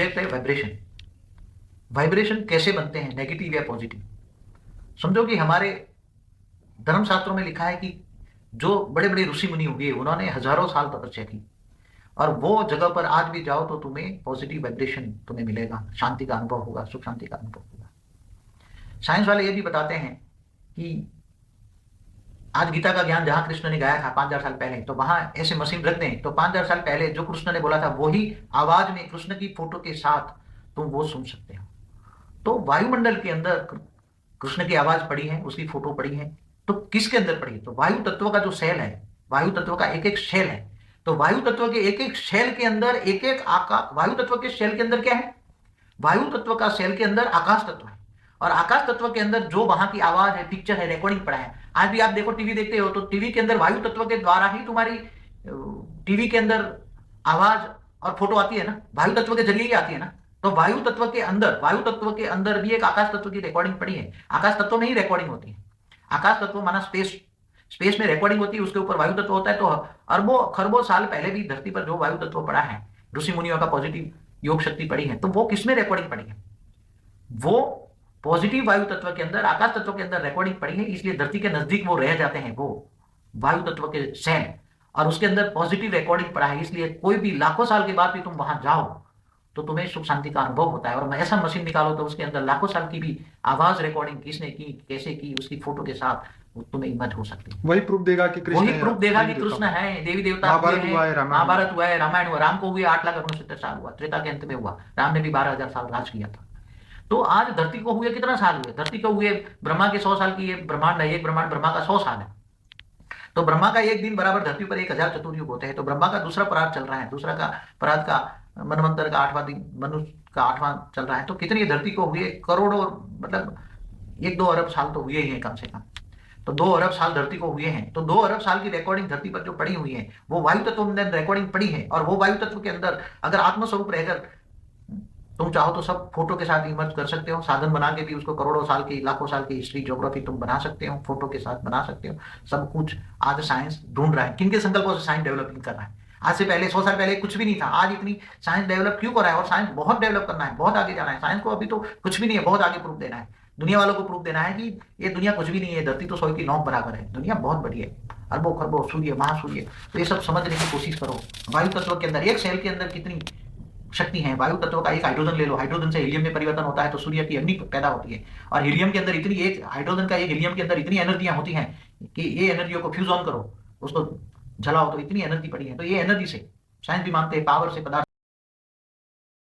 Subject है vibration. Vibration कैसे बनते हैं, नेगेटिव या पॉजिटिव। समझो कि हमारे धर्मशास्त्रों में लिखा है कि जो बड़े बड़े ऋषि मुनि हुए उन्होंने हजारों साल तपस्या की, और वो जगह पर आज भी जाओ तो तुम्हें पॉजिटिव वाइब्रेशन तुम्हें मिलेगा, शांति का अनुभव होगा, सुख शांति का अनुभव होगा। साइंस वाले ये भी बताते हैं कि आज गीता का ज्ञान जहां कृष्ण ने गाया था 5000 साल पहले, तो वहां ऐसे मशीन रख दें तो 5000 साल पहले जो कृष्ण ने बोला था वही आवाज में कृष्ण की फोटो के साथ तुम वो सुन सकते हो। तो वायुमंडल के अंदर कृष्ण की आवाज पड़ी है, उसकी फोटो पड़ी है, तो किसके अंदर पड़ी है? तो वायु तत्व का जो सेल है, वायु तत्व का एक एक शेल है, तो वायु तत्व के एक एक शेल के अंदर एक एक आकाश, वायु तत्व के शेल के अंदर क्या है? वायु तत्व का सेल के अंदर आकाश तत्व है, और आकाश तत्व के अंदर जो वहां की आवाज है, पिक्चर है, रिकॉर्डिंग पड़ा है। आज भी आप देखो, टीवी देखते हो तो टीवी के अंदर वायु तत्व के द्वारा ही तुम्हारी टीवी के अंदर आवाज और फोटो आती है ना, वायु तत्व के जरिए ही आती है ना। तो वायु तत्व के अंदर, वायु तत्व के अंदर भी एक आकाश तत्व की रिकॉर्डिंग पड़ी है। आकाश तत्व में ही रिकॉर्डिंग होती है। आकाश तत्व माना स्पेस, स्पेस में रिकॉर्डिंग होती है, उसके ऊपर वायु तत्व होता है। तो अरबों खरबों साल पहले भी धरती पर जो वायु तत्व पड़ा है, ऋषि मुनियों का पॉजिटिव योग शक्ति पड़ी है, तो वो किसमें रिकॉर्डिंग पड़ी है? वो पॉजिटिव वायु तत्व के अंदर, आकाश तत्व के अंदर रिकॉर्डिंग पड़ी है, इसलिए धरती के नजदीक वो रह जाते हैं, वो वायु तत्व के सेल, और उसके अंदर पॉजिटिव रिकॉर्डिंग पड़ा है। इसलिए कोई भी लाखों साल के बाद भी तुम वहां जाओ तो तुम्हें सुख शांति का अनुभव होता है। और ऐसा मशीन निकालो तो उसके अंदर लाखों साल की भी आवाज रिकॉर्डिंग किसने की, कैसे की, उसकी फोटो के साथ तुम्हें इमेज हो सकती है। वही प्रूफ देगा कि कृष्ण वही है, प्रूफ देगा कि देवी कृष्ण देवता। है, देवी देवता महाभारत हुए हुआ है, हैं, रामायण हुआ। महाभारत हुआ है, रामायण हुआ। राम को हुए 8,69,70 साल हुआ, त्रेता के अंत में हुआ। राम ने भी 12,000 साल राज किया था। तो आज धरती को हुए कितना साल हुए? धरती को हुए ब्रह्मा के 100 साल की ये ब्रह्मांड है, एक ब्रह्मांड ब्रह्मा का 100 साल है। तो ब्रह्मा का एक दिन बराबर धरती पर 1000 चतुर्युग होते हैं। तो ब्रह्मा का दूसरा परात चल रहा है, दूसरा का परात का मनवंतर का 8वां दिन, मनुष्य का 8वां चल रहा है। तो कितनी धरती को हुए? करोड़ों, मतलब 1-2 अरब साल तो हुए ही हैं कम से कम। तो 2 अरब साल धरती को हुए हैं। तो 2 अरब साल की रिकॉर्डिंग धरती पर जो पड़ी हुई है वो वायु तत्व में रिकॉर्डिंग पड़ी है। और वो वायु तत्व के अंदर अगर आत्मस्वरूप रहकर तुम चाहो तो सब फोटो के साथ इमर्ज कर सकते हो। साधन बना के भी उसको करोड़ों साल की, लाखों साल की हिस्ट्री, ज्योग्राफी तुम बना सकते हो, फोटो के साथ बना सकते हो। सब कुछ आज साइंस ढूंढ रहा है। किनके संकल्पों से साइंस डेवलपिंग कर रहा है? आज से पहले 100 साल पहले कुछ भी नहीं था, आज इतनी साइंस डेवलप क्यों कर रहा है? और साइंस बहुत डेवलप करना है, बहुत आगे जाना है। साइंस को अभी तो कुछ भी नहीं है, बहुत आगे प्रूफ देना है। दुनिया वालों को प्रूफ देना है कि ये दुनिया कुछ भी नहीं है, धरती तो 100 की 9 बराबर है, दुनिया बहुत बड़ी है, अरबों खरबों सूर्य, महासूर्य। तो ये सब समझने की कोशिश करो। वायु तत्व के अंदर, एक सेल के अंदर कितनी शक्ति है। वायु तत्व का एक हाइड्रोजन ले लो, हाइड्रोजन से हीलियम में परिवर्तन होता है तो सूर्य की अग्नि पैदा होती है। और हीलियम के अंदर इतनी, एक हाइड्रोजन का एक हीलियम के अंदर इतनी एनर्जियां होती हैं कि ये एनर्जियों को फ्यूज ऑन करो, उसको जलाओ तो इतनी एनर्जी पड़ी है। तो ये एनर्जी से साइंस भी मानते हैं, पावर से, पदार्थ